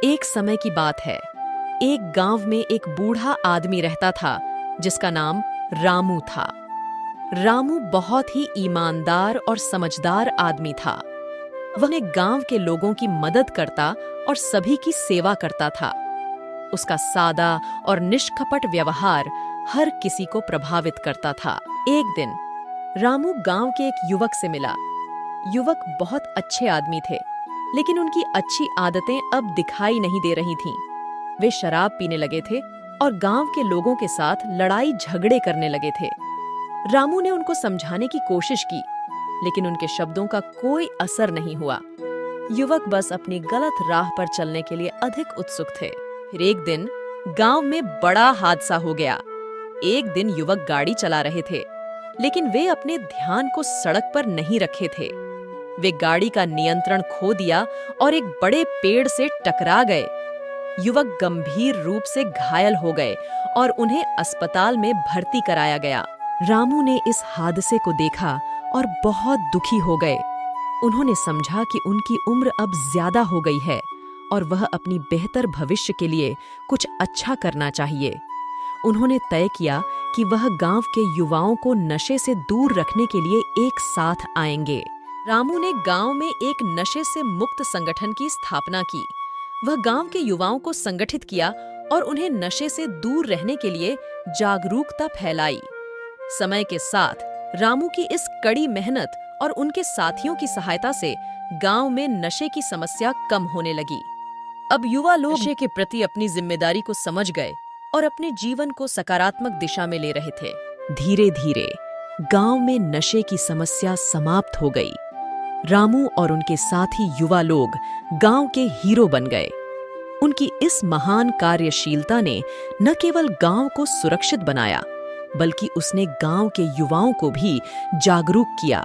एक समय की बात है। एक गांव में एक बूढ़ा आदमी रहता था जिसका नाम रामू था। रामू बहुत ही ईमानदार और समझदार आदमी था। वह गांव के लोगों की मदद करता और सभी की सेवा करता था। उसका सादा और निष्कपट व्यवहार हर किसी को प्रभावित करता था। एक दिन रामू गांव के एक युवक से मिला। युवक बहुत अच्छे आदमी थे, लेकिन उनकी अच्छी आदतें अब दिखाई नहीं दे रही थीं। वे शराब पीने लगे थे और गांव के लोगों के साथ लड़ाई झगड़े करने लगे थे। रामू ने उनको समझाने की कोशिश की, लेकिन उनके शब्दों का कोई असर नहीं हुआ। युवक बस अपनी गलत राह पर चलने के लिए अधिक उत्सुक थे। फिर एक दिन गांव में बड़ा हादसा हो गया। एक दिन युवक गाड़ी चला रहे थे, लेकिन वे अपने ध्यान को सड़क पर नहीं रखे थे। वे गाड़ी का नियंत्रण खो दिया और एक बड़े पेड़ से टकरा गए। युवक गंभीर रूप से घायल हो गए और उन्हें अस्पताल में भर्ती कराया गया। रामू ने इस हादसे को देखा और बहुत दुखी हो गए। उन्होंने समझा कि उनकी उम्र अब ज्यादा हो गई है और वह अपनी बेहतर भविष्य के लिए कुछ अच्छा करना चाहिए। उन्होंने तय किया कि वह गांव के युवाओं को नशे से दूर रखने के लिए एक साथ आएंगे। रामू ने गांव में एक नशे से मुक्त संगठन की स्थापना की। वह गांव के युवाओं को संगठित किया और उन्हें नशे से दूर रहने के लिए जागरूकता फैलाई। समय के साथ रामू की इस कड़ी मेहनत और उनके साथियों की सहायता से गांव में नशे की समस्या कम होने लगी। अब युवा लोग नशे के प्रति अपनी जिम्मेदारी को समझ गए और अपने जीवन को सकारात्मक दिशा में ले रहे थे। धीरे धीरे गांव में नशे की समस्या समाप्त हो गई। रामू और उनके साथी युवा लोग गांव के हीरो बन गए। उनकी इस महान कार्यशीलता ने न केवल गांव को सुरक्षित बनाया, बल्कि उसने गांव के युवाओं को भी जागरूक किया।